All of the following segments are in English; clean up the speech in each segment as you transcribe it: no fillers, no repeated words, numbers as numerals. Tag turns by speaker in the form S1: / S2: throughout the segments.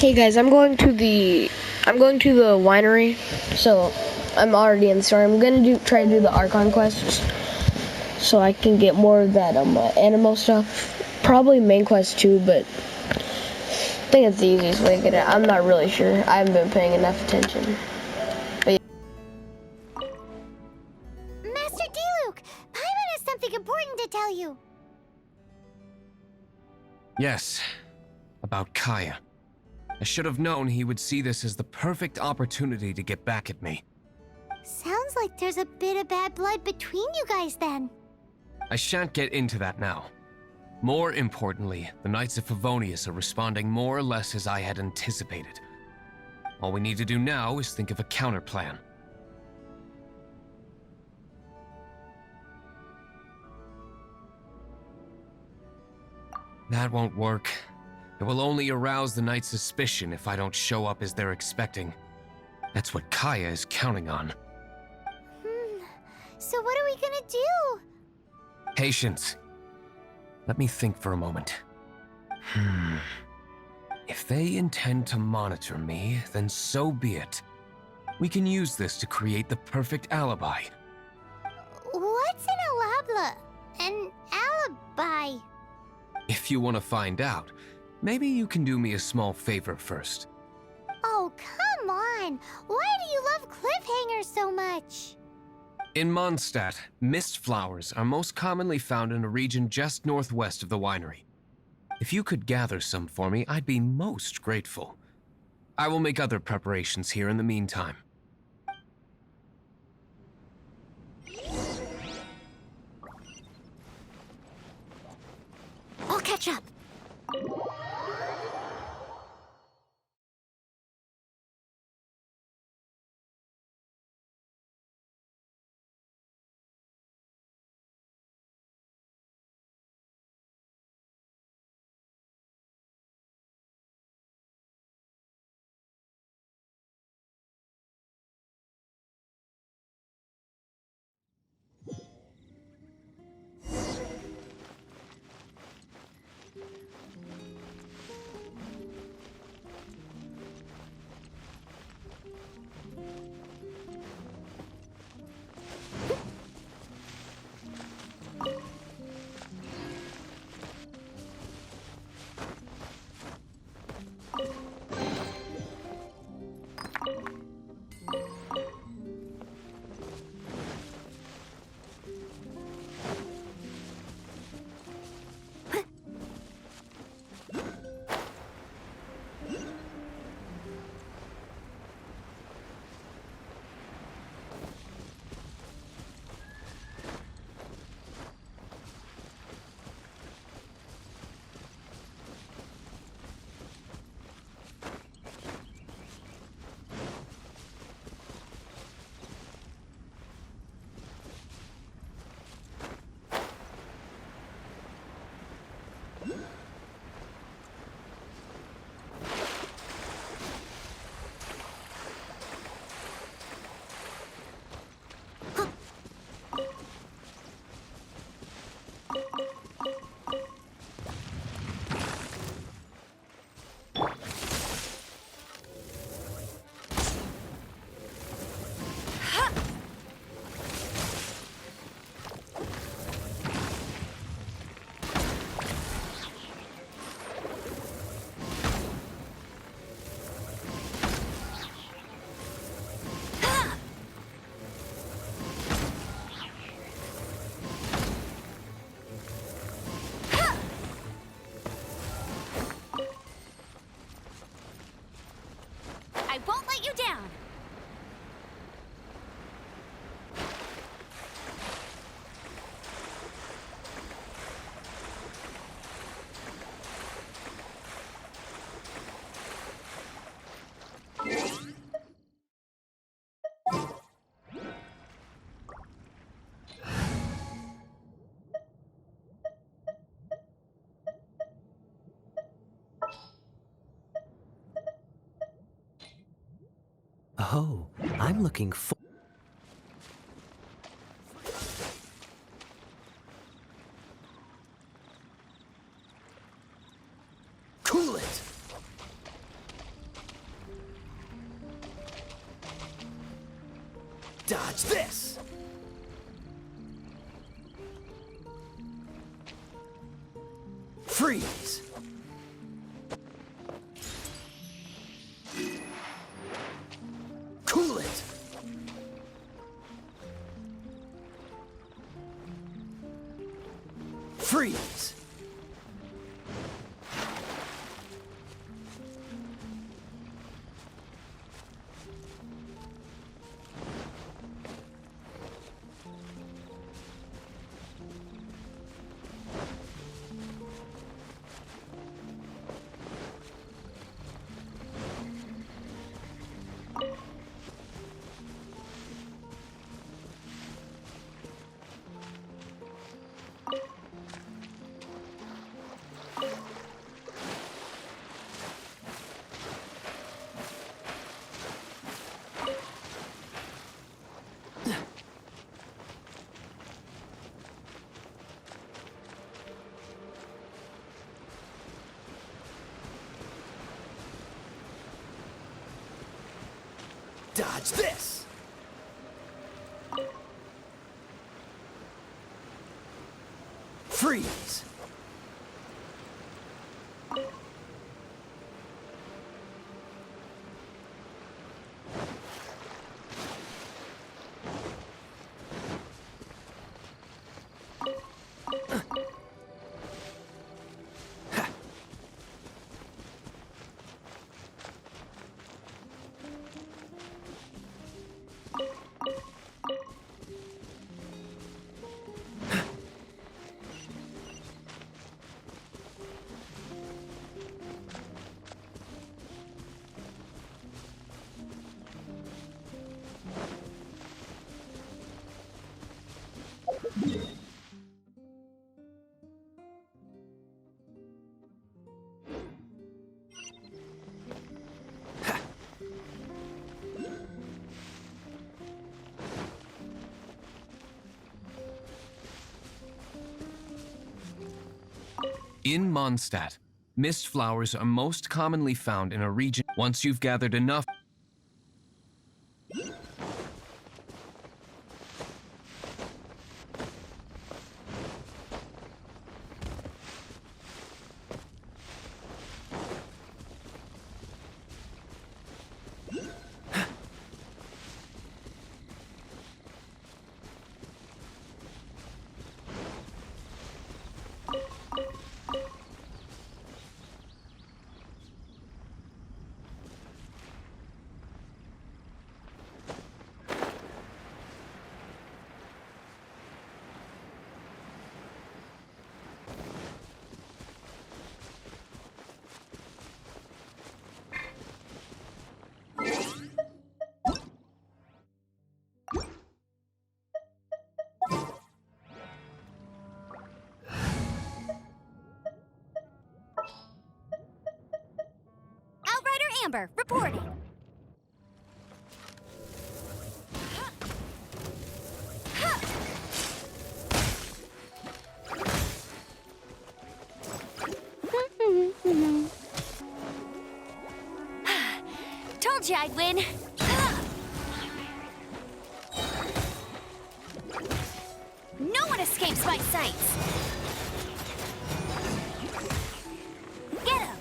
S1: Hey guys, I'm going to the winery, so I'm already in the store. I'm gonna try to do the Archon quests, so I can get more of that animal stuff. Probably main quest too, but I think it's the easiest way to get it. I'm not really sure. I haven't been paying enough attention. But yeah.
S2: Master D-Luke, Paimon has something important to tell you.
S3: Yes, about Kaya. I should have known he would see this as the perfect opportunity to get back at me.
S2: Sounds like there's a bit of bad blood between you guys then.
S3: I shan't get into that now. More importantly, the Knights of Favonius are responding more or less as I had anticipated. All we need to do now is think of a counterplan. That won't work. It will only arouse the Knights' suspicion if I don't show up as they're expecting. That's what Kaya is counting on.
S2: So what are we gonna do?
S3: Patience. Let me think for a moment. If they intend to monitor me, then so be it. We can use this to create the perfect alibi.
S2: What's an alabla? An alibi?
S3: If you want to find out, maybe you can do me a small favor first.
S2: Oh, come on! Why do you love cliffhangers so much?
S3: In Mondstadt, mist flowers are most commonly found in a region just northwest of the winery. If you could gather some for me, I'd be most grateful. I will make other preparations here in the meantime.
S2: I'll catch up. I won't let you down.
S4: Oh, I'm looking for... Cool it! Dodge this! Freeze! Cool it! Freeze! Dodge this! Freeze!
S3: In Mondstadt, mist flowers are most commonly found in a region. Once you've gathered enough,
S2: Outrider Amber, reporting. Told you I'd win. No one escapes my sights. Get him.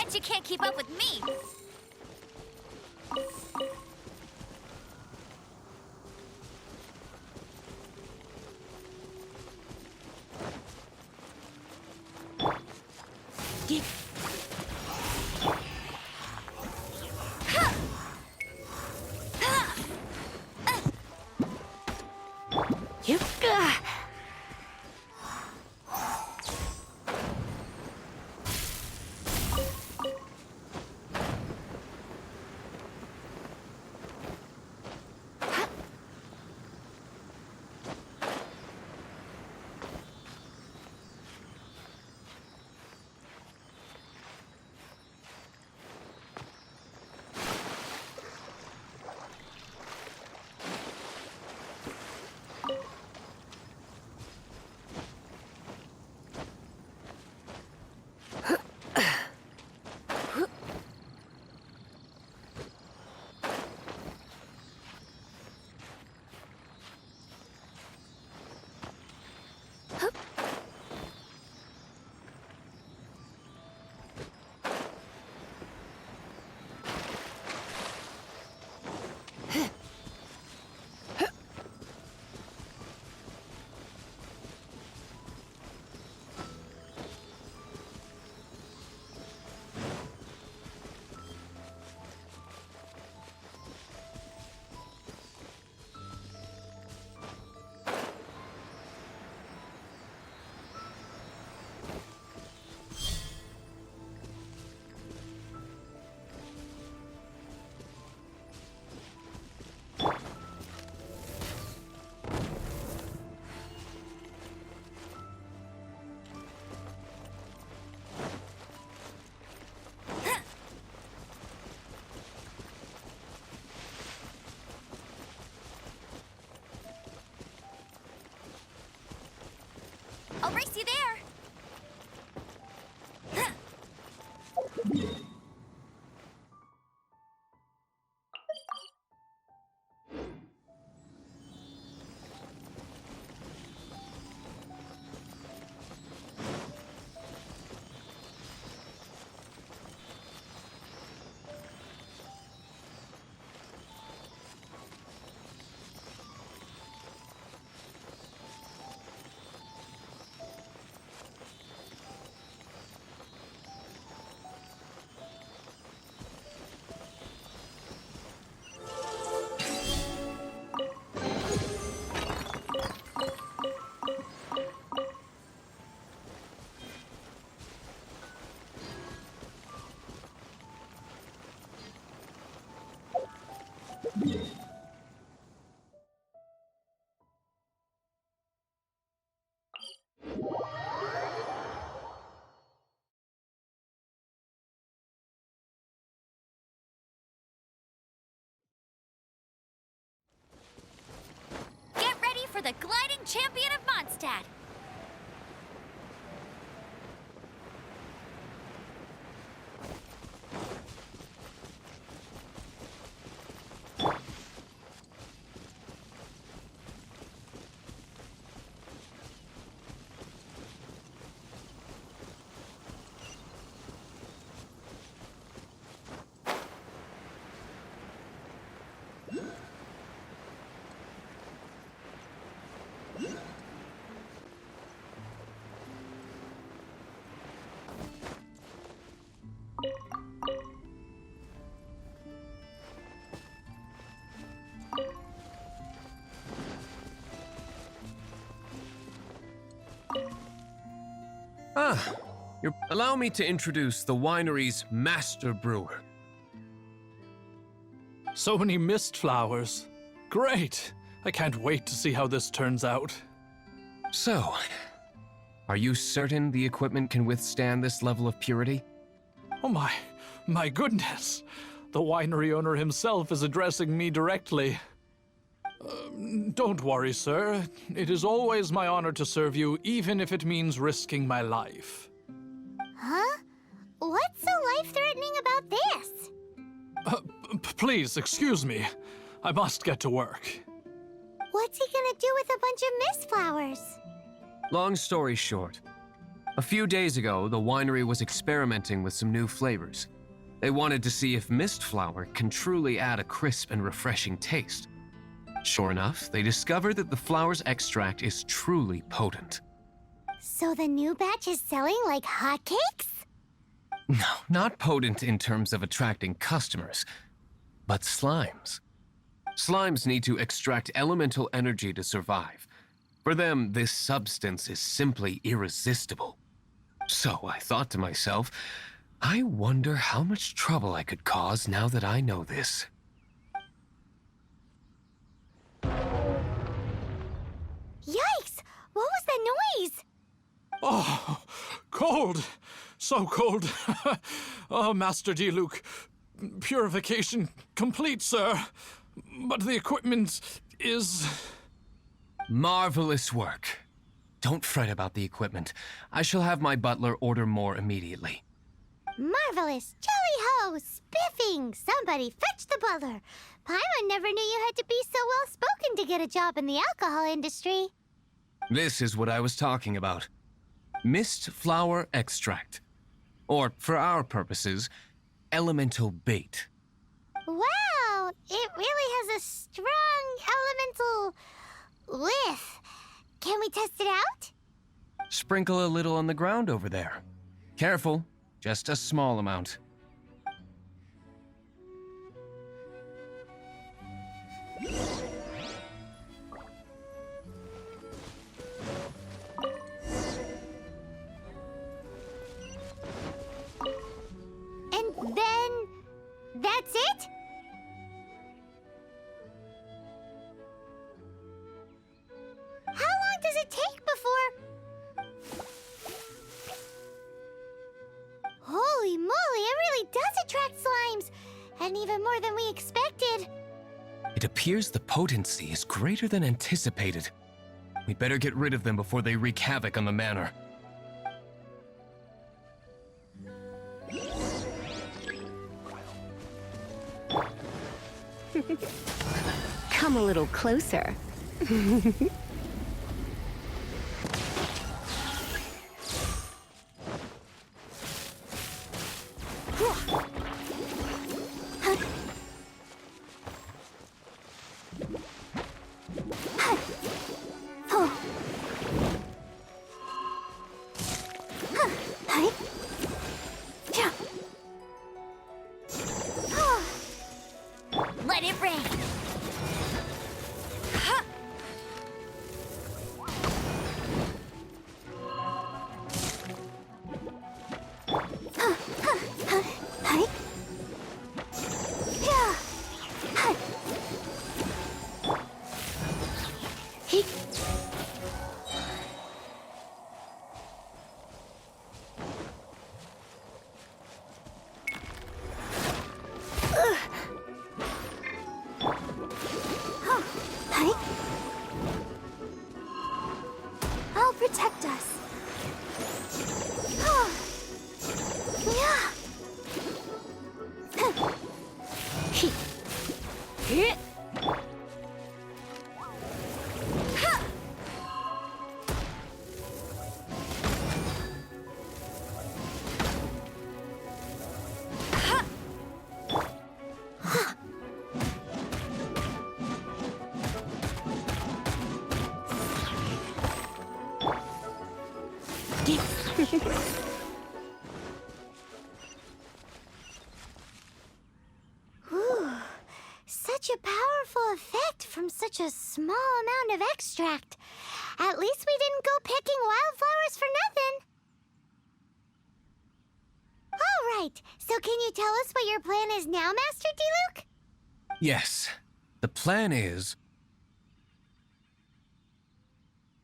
S2: Bet you can't keep up with me. I'll race you there. Get ready for the gliding champion of Mondstadt.
S3: Allow me to introduce the winery's master brewer.
S5: So many mist flowers. Great! I can't wait to see how this turns out.
S3: So, are you certain the equipment can withstand this level of purity?
S5: Oh my goodness! The winery owner himself is addressing me directly. Don't worry, sir. It is always my honor to serve you, even if it means risking my life.
S2: Huh? What's so life-threatening about this?
S5: Please, excuse me. I must get to work.
S2: What's he gonna do with a bunch of mist flowers?
S3: Long story short, A few days ago, the winery was experimenting with some new flavors. They wanted to see if mist flower can truly add a crisp and refreshing taste. Sure enough, they discovered that the flower's extract is truly potent.
S2: So the new batch is selling like hotcakes?
S3: No, not potent in terms of attracting customers, but slimes. Slimes need to extract elemental energy to survive. For them, this substance is simply irresistible. So I thought to myself, I wonder how much trouble I could cause now that I know this.
S2: Yikes! What was that noise?
S5: Oh, cold! So cold! Oh, Master Diluc, purification complete, sir. But the equipment is...
S3: Marvelous work. Don't fret about the equipment. I shall have my butler order more immediately.
S2: Marvelous! Jolly-ho! Spiffing! Somebody fetch the butler! Paimon never knew you had to be so well-spoken to get a job in the alcohol industry.
S3: This is what I was talking about. Mist flower extract. Or, for our purposes, elemental bait.
S2: Wow! It really has a strong elemental whiff. Can we test it out?
S3: Sprinkle a little on the ground over there. Careful, just a small amount.
S2: And then... that's it? How long does it take before... Holy moly, it really does attract slimes! And even more than we expected.
S3: It appears the potency is greater than anticipated. We'd better get rid of them before they wreak havoc on the manor.
S6: Come a little closer.
S2: Let it rain! I'll protect us. Ooh, such a powerful effect from such a small amount of extract. At least we didn't go picking wildflowers for nothing. All right, so can you tell us what your plan is now, Master Diluc?
S3: Yes, the plan is...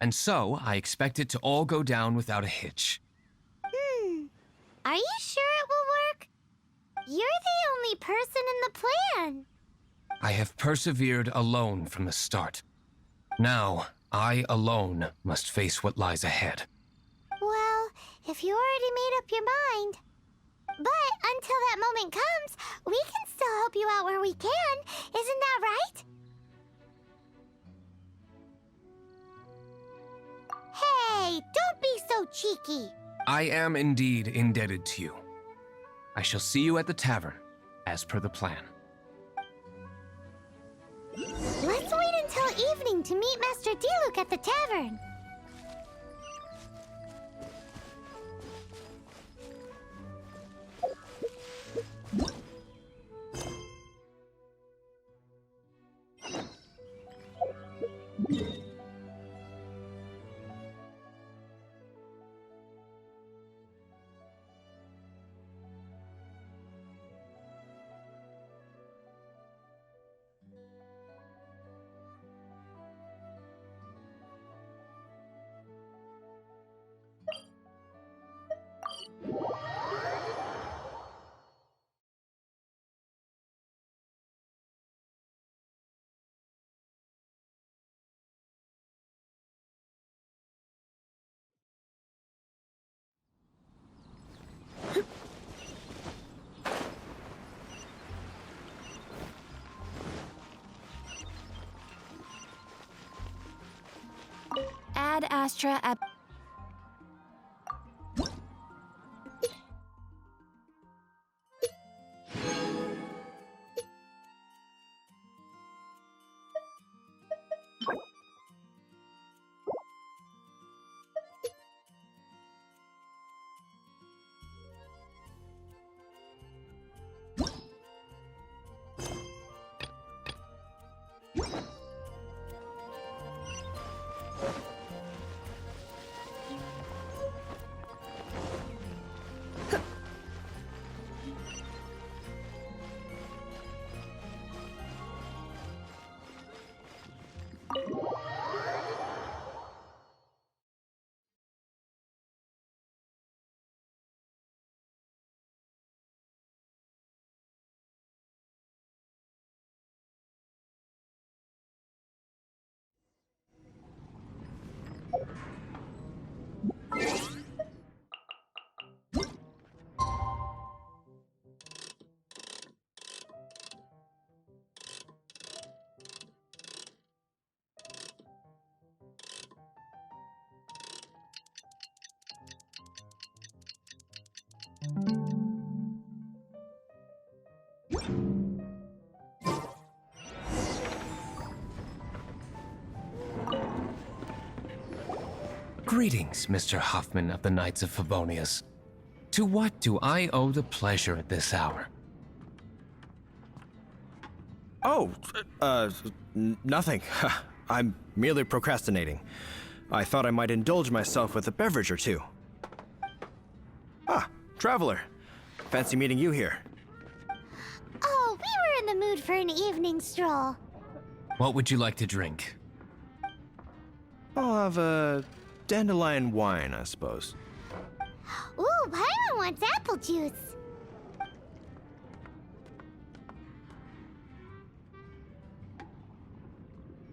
S3: And so, I expect it to all go down without a hitch.
S2: Are you sure it will work? You're the only person in the plan.
S3: I have persevered alone from the start. Now, I alone must face what lies ahead.
S2: Well, if you already made up your mind. But until that moment comes, we can still help you out where we can. Isn't that right? Hey, don't be so cheeky.
S3: I am indeed indebted to you. I shall see you at the tavern, as per the plan.
S2: Let's wait until evening to meet Master Diluc at the tavern.
S6: Ad Astra at...
S3: Greetings, Mr. Hoffman of the Knights of Favonius. To what do I owe the pleasure at this hour?
S4: Oh, nothing. I'm merely procrastinating. I thought I might indulge myself with a beverage or two. Ah, traveler. Fancy meeting you here.
S2: Oh, we were in the mood for an evening stroll.
S3: What would you like to drink?
S4: I'll have a dandelion wine, I suppose.
S2: Ooh, Paimon wants apple juice.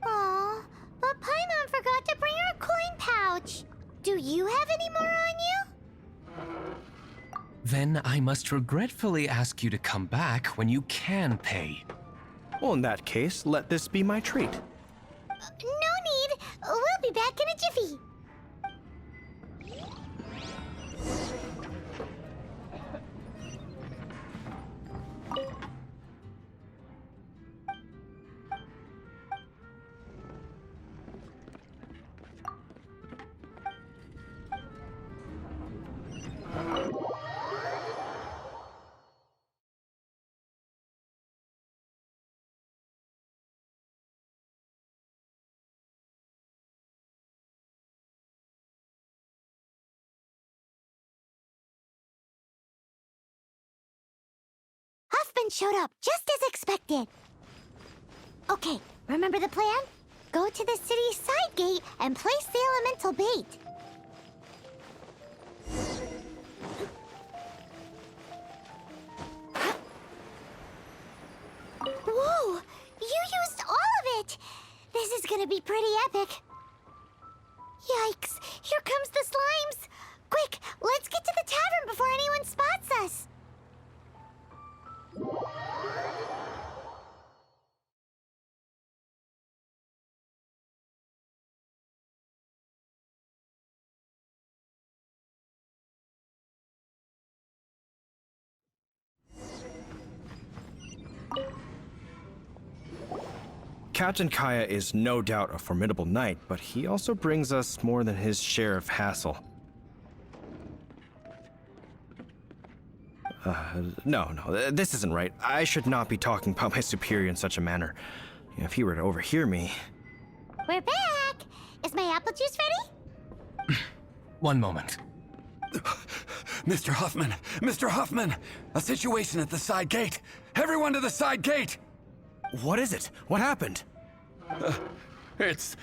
S2: Aw, but Paimon forgot to bring her coin pouch. Do you have any more on you?
S3: Then I must regretfully ask you to come back when you can pay.
S4: Well, in that case, let this be my treat.
S2: No need. We'll be back in a jiffy. Huffman showed up, just as expected. Okay, remember the plan? Go to the city's side gate and place the elemental bait. Whoa! You used all of it! This is gonna be pretty epic. Yikes! Here comes the slimes! Quick, let's get to the tavern before anyone spots us!
S4: Captain Kaya is no doubt a formidable knight, but he also brings us more than his share of hassle. No, this isn't right. I should not be talking about my superior in such a manner. If he were to overhear me...
S2: We're back! Is my apple juice ready?
S3: One moment.
S7: Mr. Huffman! Mr. Huffman! A situation at the side gate! Everyone to the side gate!
S4: What is it? What happened?
S7: It's...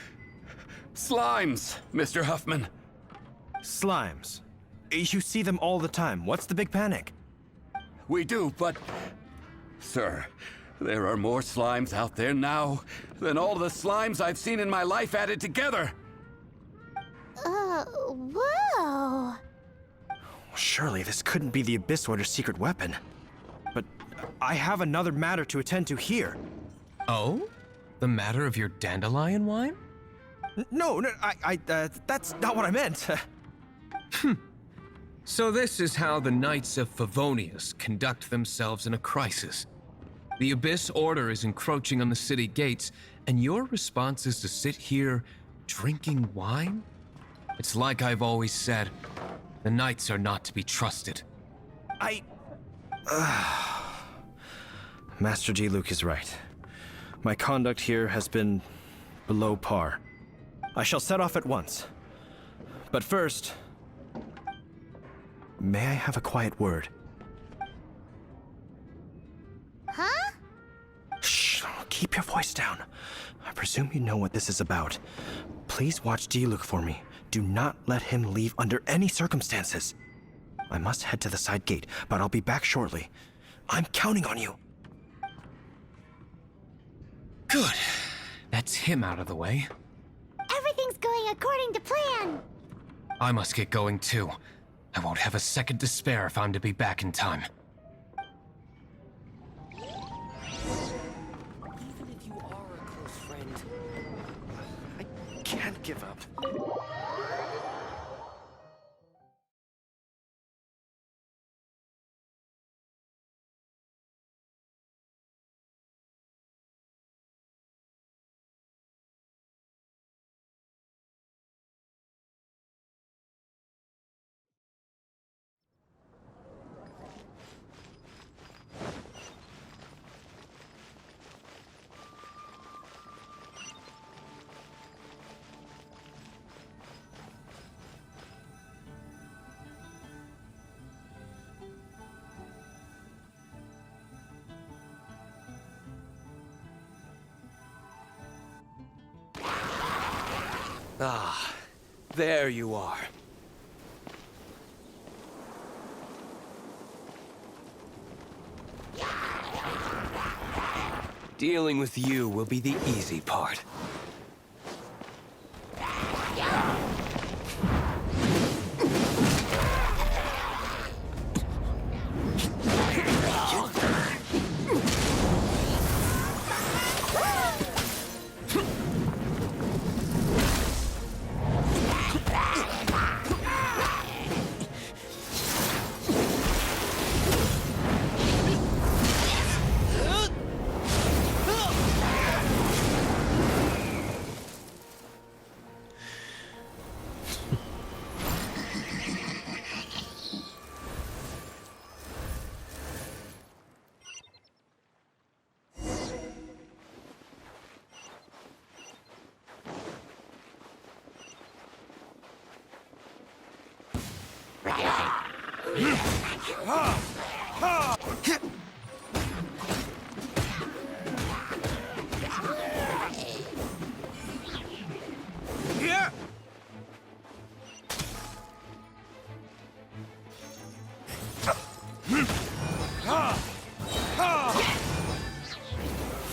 S7: slimes, Mr. Huffman.
S4: Slimes. You see them all the time. What's the big panic?
S7: We do, but... Sir, there are more slimes out there now than all the slimes I've seen in my life added together!
S2: Whoa!
S4: Surely this couldn't be the Abyss Order's secret weapon. But I have another matter to attend to here.
S3: Oh? The matter of your dandelion wine?
S4: No, that's not what I meant.
S3: So this is how the Knights of Favonius conduct themselves in a crisis. The Abyss Order is encroaching on the city gates, and your response is to sit here drinking wine? It's like I've always said, the Knights are not to be trusted.
S4: Master G. Luke is right. My conduct here has been below par. I shall set off at once. But first, may I have a quiet word?
S2: Huh?
S4: Shh, keep your voice down. I presume you know what this is about. Please watch G. Luke for me. Do not let him leave under any circumstances. I must head to the side gate, but I'll be back shortly. I'm counting on you.
S3: Good. That's him out of the way.
S2: Everything's going according to plan.
S3: I must get going too. I won't have a second to spare if I'm to be back in time.
S8: Even if you are a close friend, I can't give up. Ah, there you are. Dealing with you will be the easy part.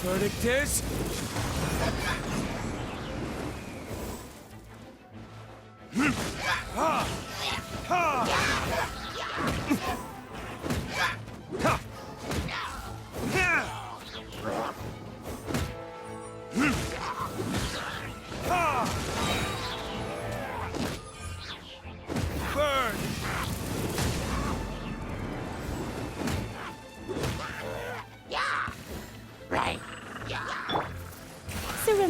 S8: Verdict is...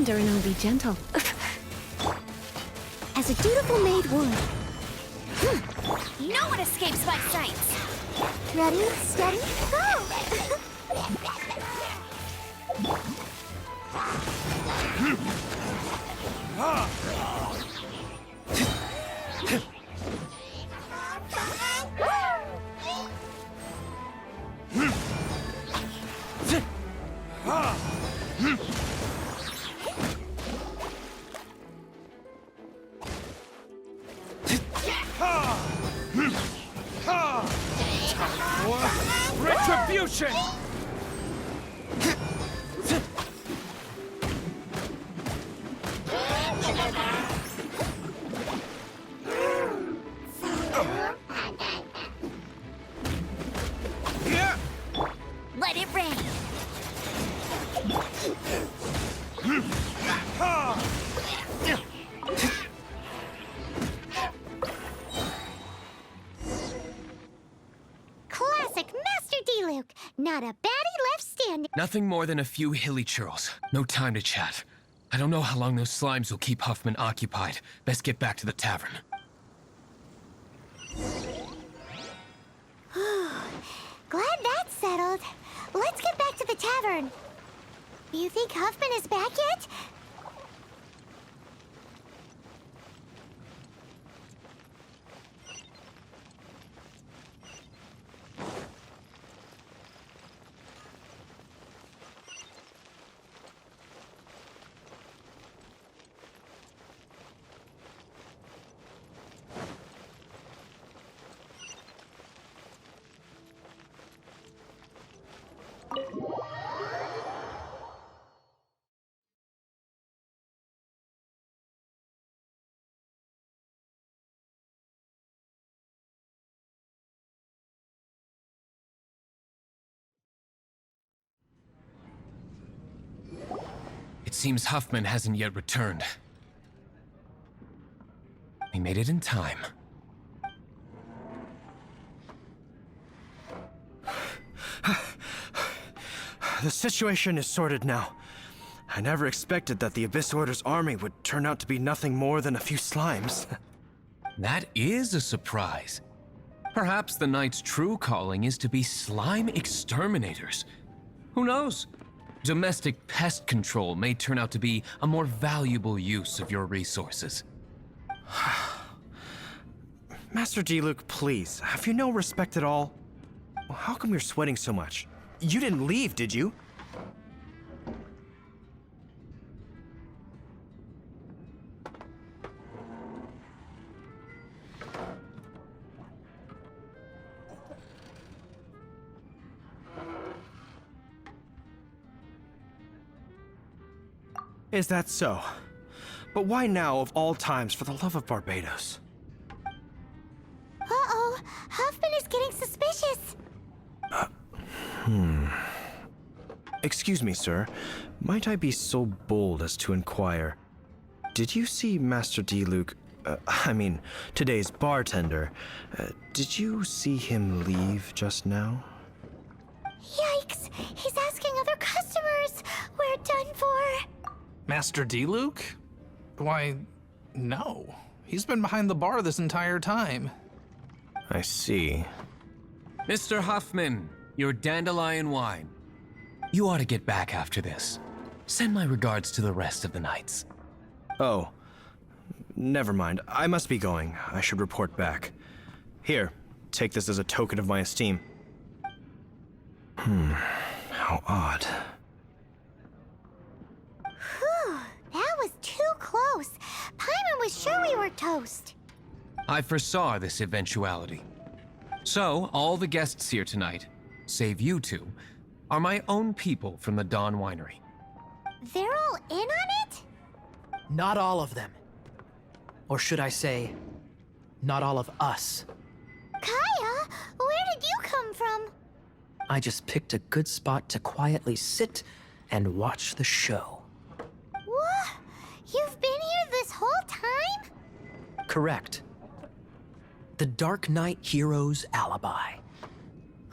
S6: tender and I'll be gentle.
S2: As a dutiful maid would.
S9: No one escapes my sights.
S2: Ready, steady, go!
S8: Retribution!
S2: Let it rain. Classic Master D-Luke. Not a baddie left standing.
S3: Nothing more than a few hilly churls. No time to chat. I don't know how long those slimes will keep Huffman occupied. Best get back to the tavern.
S2: Glad that's settled. Let's get back to the tavern. You think Huffman is back yet?
S3: It seems Huffman hasn't yet returned. We made it in time.
S4: The situation is sorted now. I never expected that the Abyss Order's army would turn out to be nothing more than a few slimes.
S3: That is a surprise. Perhaps the Knight's true calling is to be slime exterminators. Who knows? Domestic pest control may turn out to be a more valuable use of your resources.
S4: Master D-Luke, please, have you no respect at all? How come you're sweating so much? You didn't leave, did you? Is that so? But why now, of all times, for the love of Barbados?
S2: Uh-oh, Huffman is getting suspicious.
S4: Excuse me, sir. Might I be so bold as to inquire? Did you see Master D-Luke, today's bartender? Did you see him leave just now?
S2: Yikes, he's asking other customers. We're done for.
S5: Master D-Luke? Why, no. He's been behind the bar this entire time.
S4: I see.
S3: Mr. Huffman, your dandelion wine. You ought to get back after this. Send my regards to the rest of the knights.
S4: Oh, never mind. I must be going. I should report back. Here, take this as a token of my esteem. How odd.
S2: Whew, that was too close. Paimon was sure we were toast.
S3: I foresaw this eventuality. So, all the guests here tonight, save you two, are my own people from the Dawn Winery.
S2: They're all in on it?
S10: Not all of them. Or should I say, not all of us.
S2: Kaya, where did you come from?
S10: I just picked a good spot to quietly sit and watch the show.
S2: What? You've been here this whole time?
S10: Correct. The Dark Knight Hero's Alibi.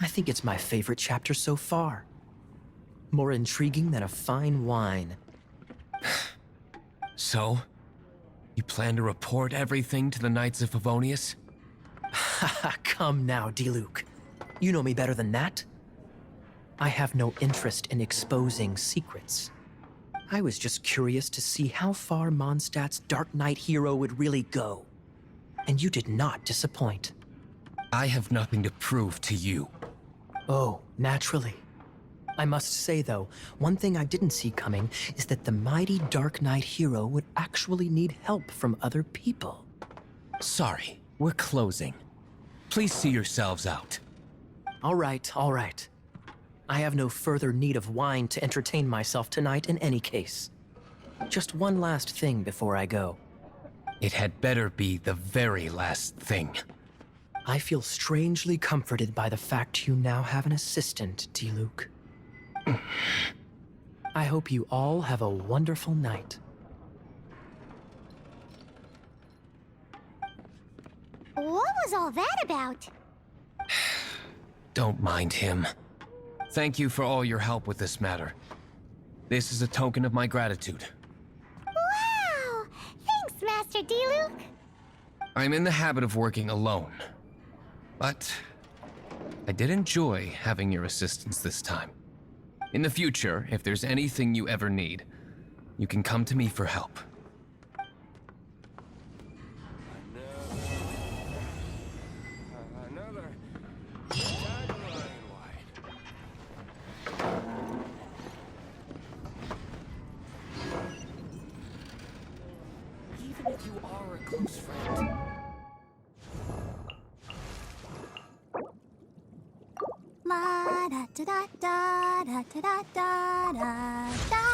S10: I think it's my favorite chapter so far. More intriguing than a fine wine.
S3: So, you plan to report everything to the Knights of Favonius?
S10: Come now, Diluc. You know me better than that. I have no interest in exposing secrets. I was just curious to see how far Mondstadt's Dark Knight hero would really go. And you did not disappoint.
S3: I have nothing to prove to you.
S10: Oh, naturally. I must say, though, one thing I didn't see coming is that the mighty Dark Knight hero would actually need help from other people.
S3: Sorry, we're closing. Please see yourselves out.
S10: All right, all right. I have no further need of wine to entertain myself tonight in any case. Just one last thing before I go.
S3: It had better be the very last thing.
S10: I feel strangely comforted by the fact you now have an assistant, Diluc. I hope you all have a wonderful night.
S2: What was all that about?
S3: Don't mind him. Thank you for all your help with this matter. This is a token of my gratitude.
S2: Wow! Thanks, Master Diluc.
S3: I'm in the habit of working alone. But I did enjoy having your assistance this time. In the future, if there's anything you ever need, you can come to me for help.
S8: Another tagline even if you are a close friend.
S2: La da da da da da da da da da.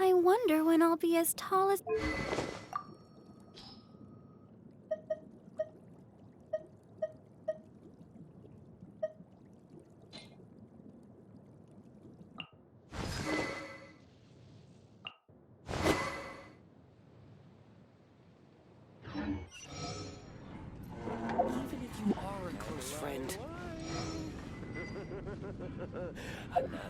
S2: I wonder when I'll be as tall as...
S8: Even if you are a close friend. Another.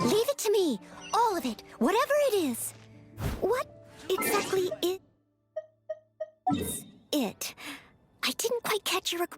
S2: Leave it to me. All of it. Whatever it is. What exactly is it? I didn't quite catch your...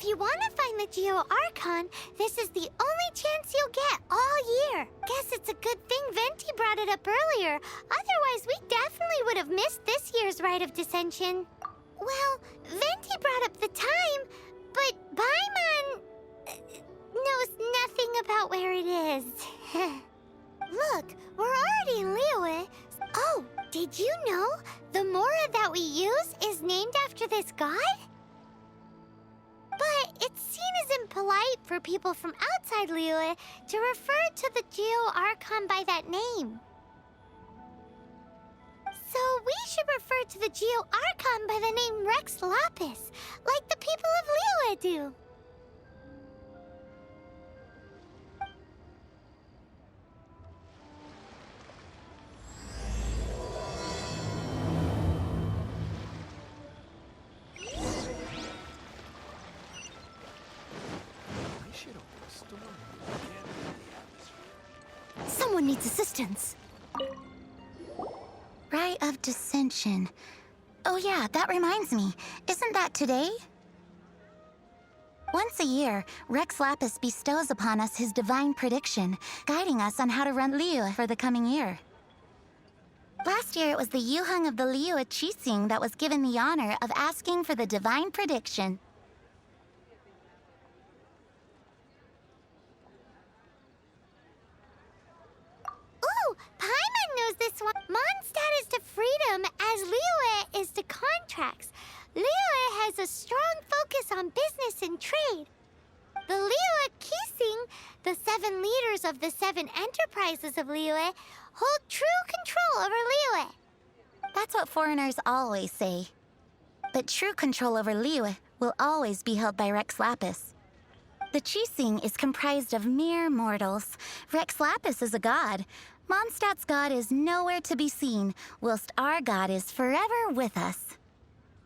S2: you want to find the Geo Archon, this is the only chance you'll get all year. Guess it's a good thing Venti brought it up earlier. Otherwise, we definitely would have missed this year's Rite of Dissension. Well, Venti brought up the time, but Paimon knows nothing about where it is. Look, we're already in Liyue. Oh, did you know the Mora that we use is named after this god? But it's seen as impolite for people from outside Liyue to refer to the Geo Archon by that name. So we should refer to the Geo Archon by the name Rex Lapis, like the people of Liyue do. Someone needs assistance. Rite of Dissension. Oh yeah, that reminds me. Isn't that today? Once a year, Rex Lapis bestows upon us his divine prediction, guiding us on how to run Liyue for the coming year. Last year, it was the Yuheng of the Liyue Qixing that was given the honor of asking for the divine prediction. Ooh, Paimon knows this one. Mondstadt is to freedom as Liyue is to contracts. Liyue has a strong focus on business and trade. The Liyue Qixing, the 7 leaders of the 7 enterprises of Liyue, hold true control over Liyue. That's what foreigners always say. But true control over Liyue will always be held by Rex Lapis. The Qixing is comprised of mere mortals. Rex Lapis is a god. Mondstadt's god is nowhere to be seen, whilst our god is forever with us.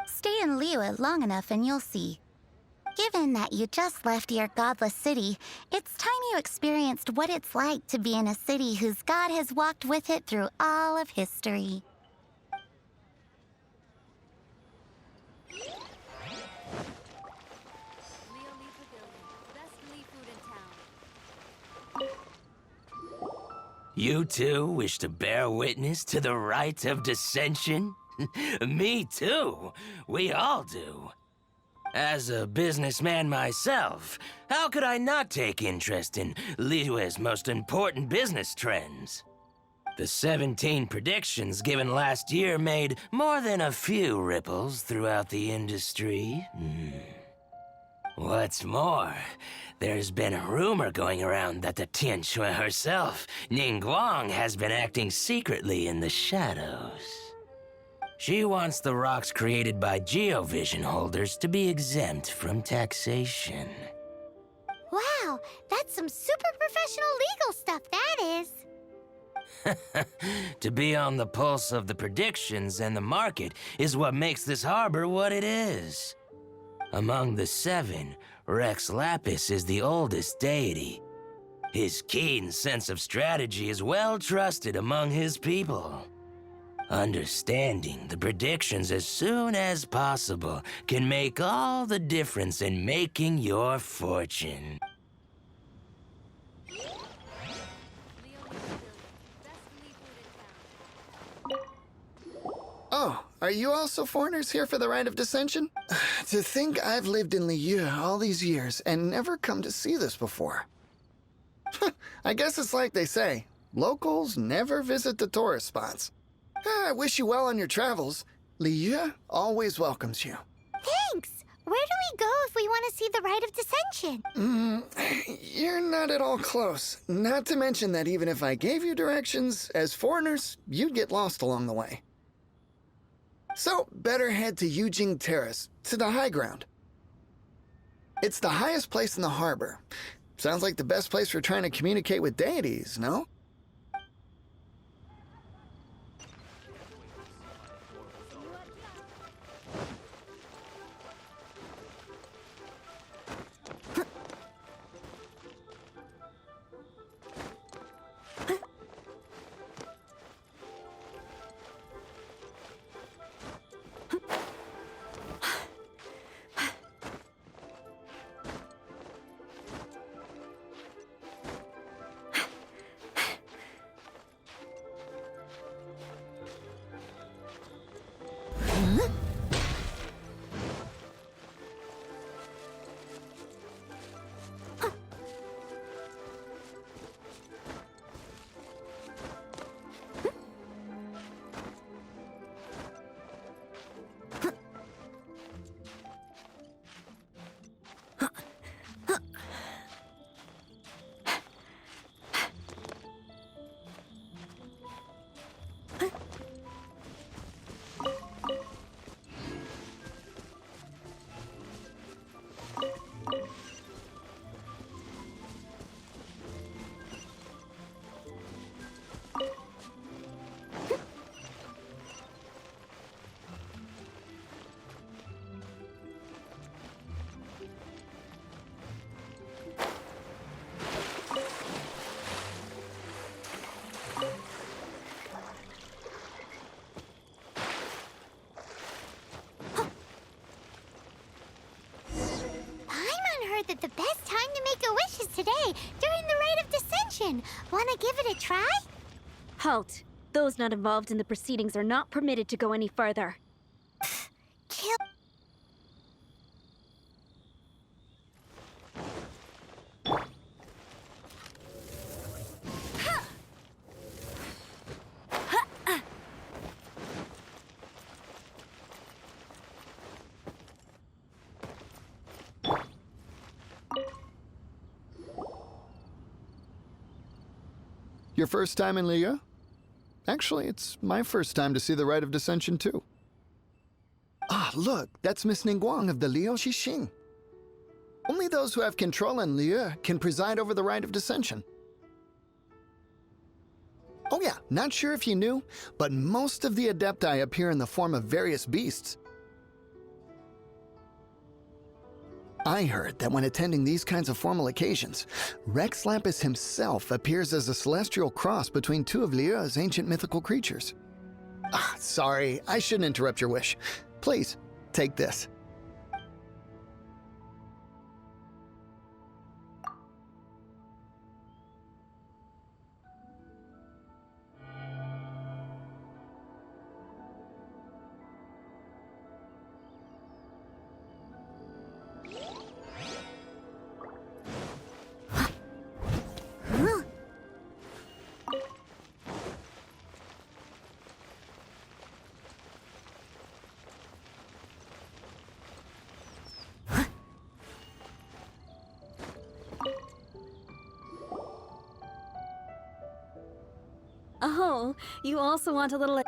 S2: Stay in Liyue long enough and you'll see. Given that you just left your godless city, it's time you experienced what it's like to be in a city whose god has walked with it through all of history.
S11: You too wish to bear witness to the rite of dissension? Me too. We all do. As a businessman myself, how could I not take interest in Liyue's most important business trends? The 17 predictions given last year made more than a few ripples throughout the industry. What's more, there's been a rumor going around that the Tianshui herself, Ningguang, has been acting secretly in the shadows. She wants the rocks created by Geovision holders to be exempt from taxation.
S2: Wow, that's some super professional legal stuff, that is.
S11: To be on the pulse of the predictions and the market is what makes this harbor what it is. Among the 7, Rex Lapis is the oldest deity. His keen sense of strategy is well trusted among his people. Understanding the predictions as soon as possible can make all the difference in making your fortune.
S12: Oh, are you also foreigners here for the Rite of Dissension? To think I've lived in Liyue all these years and never come to see this before. I guess it's like they say, locals never visit the tourist spots. I wish you well on your travels. Liyue always welcomes you.
S2: Thanks! Where do we go if we want to see the Rite of Dissension?
S12: You're not at all close. Not to mention that even if I gave you directions, as foreigners, you'd get lost along the way. So, better head to Yujing Terrace, to the high ground. It's the highest place in the harbor. Sounds like the best place for trying to communicate with deities, no?
S2: Wanna give it a try?
S13: Halt. Those not involved in the proceedings are not permitted to go any further.
S2: Kill.
S12: Your first time in Liyue? Actually, it's my first time to see the Rite of Dissension, too. Ah, look, that's Miss Ningguang of the Liu Xixing. Only those who have control in Liyue can preside over the Rite of Dissension. Oh yeah, not sure if you knew, but most of the Adepti appear in the form of various beasts. I heard that when attending these kinds of formal occasions, Rex Lapis himself appears as a celestial cross between two of Liyue's ancient mythical creatures. Ah, sorry, I shouldn't interrupt your wish. Please, take this.
S13: Oh, you also want a little...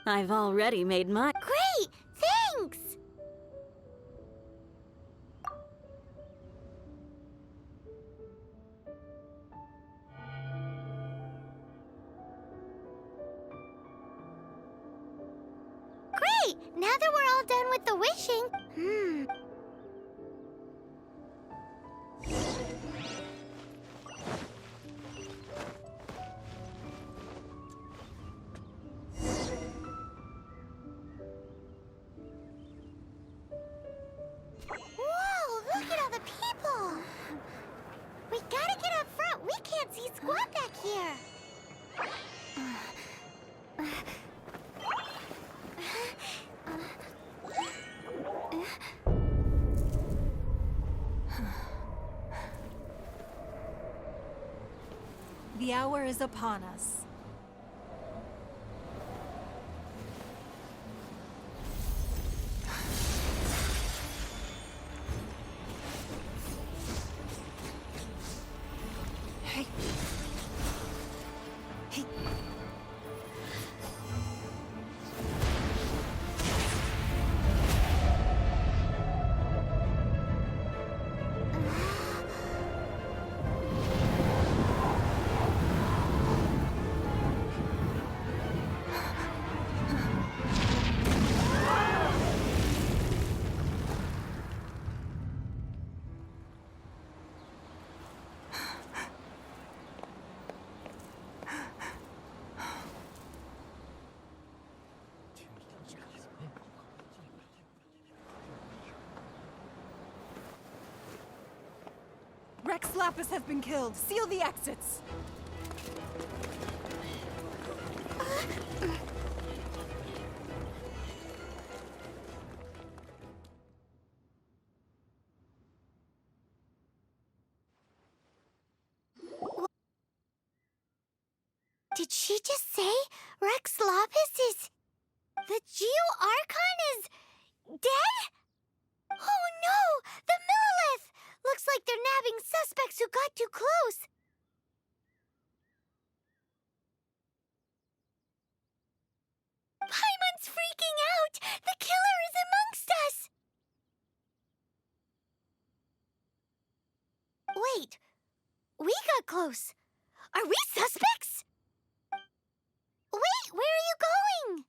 S13: I've already made mine.
S2: Great! Thanks! Great! Now that we're all done with the wishing... Whoa! Look at all the people! We gotta get up front. We can't see squat back here.
S14: The hour is upon us. Hey. Hey. Rex Lapis has been killed. Seal the exits.
S2: Did she just say Rex Lapis is... The Geo-Archon is... dead? Oh no! The Millilith! Looks like they're nabbing suspects who got too close. Paimon's freaking out! The killer is amongst us! Wait. We got close. Are we suspects? Wait, where are you going?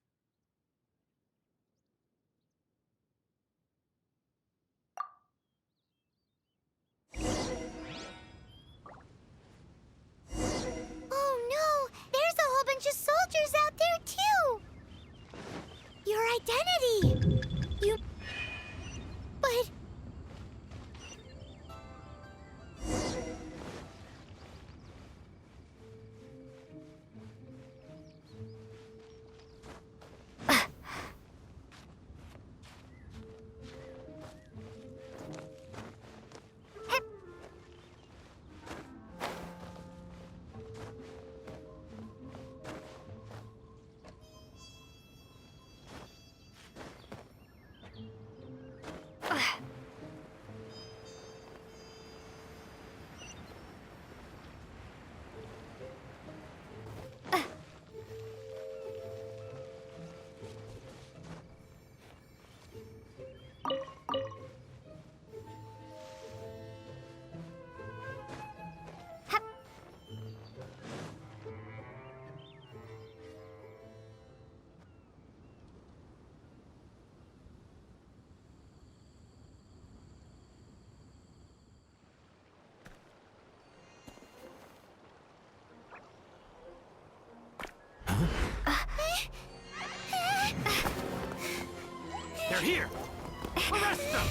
S2: Oh no! There's a whole bunch of soldiers out there too! Your identity! You... But...
S3: here! Arrest them!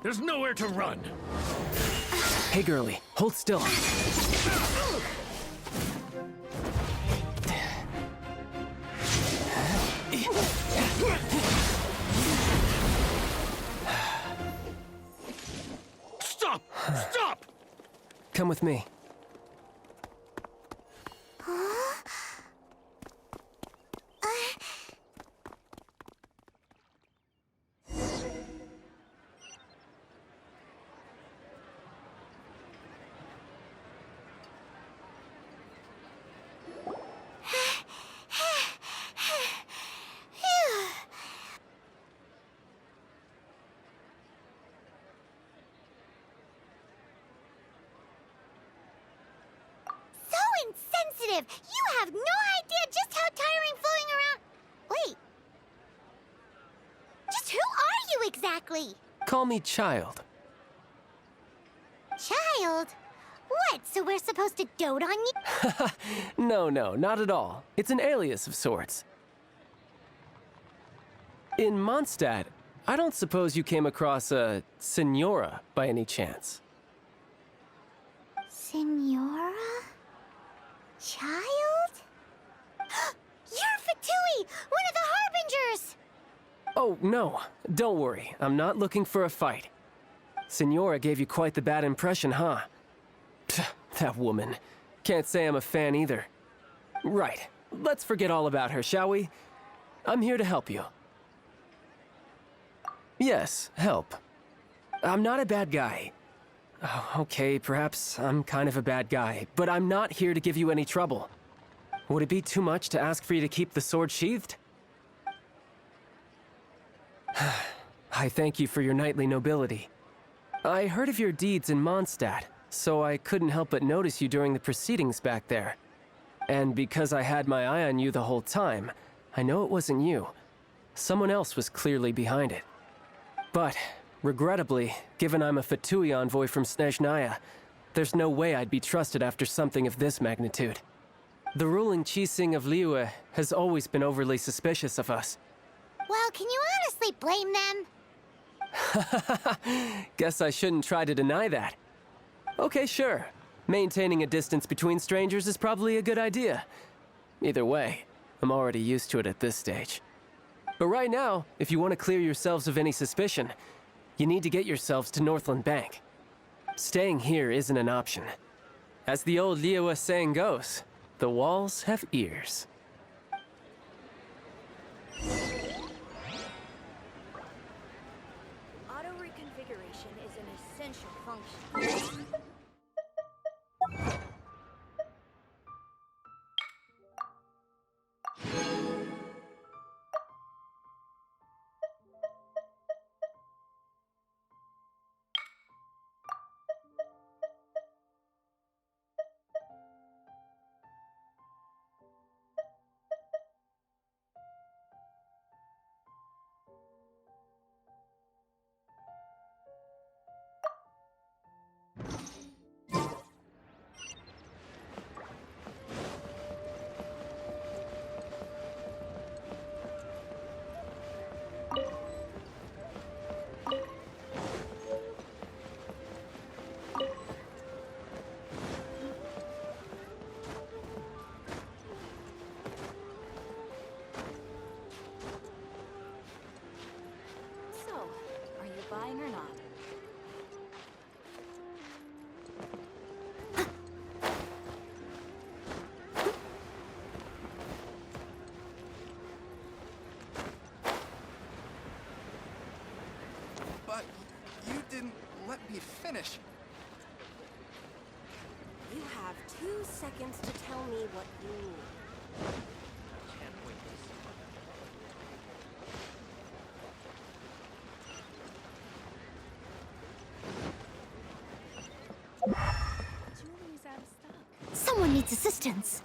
S3: There's nowhere to run!
S10: Hey, girlie, hold still.
S3: Stop! Stop!
S10: Come with me.
S2: Insensitive! You have no idea just how tiring fooling around. Wait. Just who are you exactly?
S10: Call me Child.
S2: Child? What, so we're supposed to dote on you?
S10: No, not at all. It's an alias of sorts. In Mondstadt, I don't suppose you came across a Senora by any chance.
S2: Senora? Child? You're Fatui, one of the Harbingers!
S10: Oh, no. Don't worry. I'm not looking for a fight. Senora gave you quite the bad impression, huh? Pfft, that woman. Can't say I'm a fan either. Right. Let's forget all about her, shall we? I'm here to help you. Yes, help. I'm not a bad guy. Oh, okay, perhaps I'm kind of a bad guy, but I'm not here to give you any trouble. Would it be too much to ask for you to keep the sword sheathed? I thank you for your knightly nobility. I heard of your deeds in Mondstadt, so I couldn't help but notice you during the proceedings back there. And because I had my eye on you the whole time, I know it wasn't you. Someone else was clearly behind it. But regrettably, given I'm a Fatui envoy from Snezhnaya, there's no way I'd be trusted after something of this magnitude. The ruling Qixing of Liyue has always been overly suspicious of us.
S2: Well, can you honestly blame them?
S10: Guess I shouldn't try to deny that. Okay, sure. Maintaining a distance between strangers is probably a good idea. Either way, I'm already used to it at this stage. But right now, if you want to clear yourselves of any suspicion, you need to get yourselves to Northland Bank. Staying here isn't an option. As the old Liyue saying goes, the walls have ears.
S9: Auto reconfiguration is an essential function. Buying or not?
S8: But you didn't let me finish.
S9: You have 2 seconds to tell me what you need.
S8: Can't wait to see.
S9: Jewelry's out of stock.
S2: Someone needs assistance.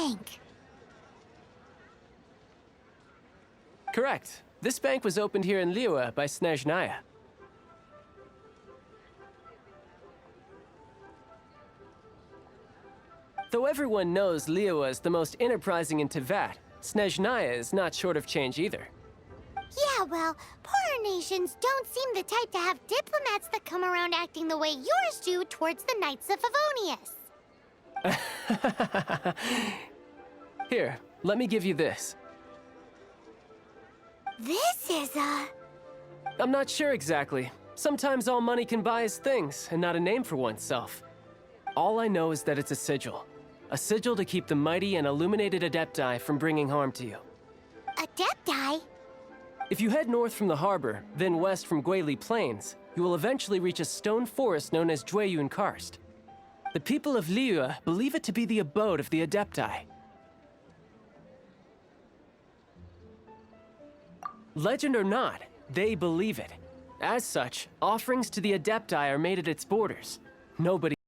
S2: bank.
S15: Correct. This bank was opened here in Liyue by Snezhnaya. Though everyone knows Liyue is the most enterprising in Teyvat, Snezhnaya is not short of change either.
S2: Yeah, well, poorer nations don't seem the type to have diplomats that come around acting the way yours do towards the Knights of Favonius.
S15: Here, let me give you this.
S2: This is
S15: I'm not sure exactly. Sometimes all money can buy is things, and not a name for oneself. All I know is that it's a sigil. A sigil to keep the mighty and illuminated Adepti from bringing harm to you.
S2: Adepti?
S15: If you head north from the harbor, then west from Guili Plains, you will eventually reach a stone forest known as Jueyun Karst. The people of Liyue believe it to be the abode of the Adepti. Legend or not, they believe it. As such, offerings to the Adepti are made at its borders. Nobody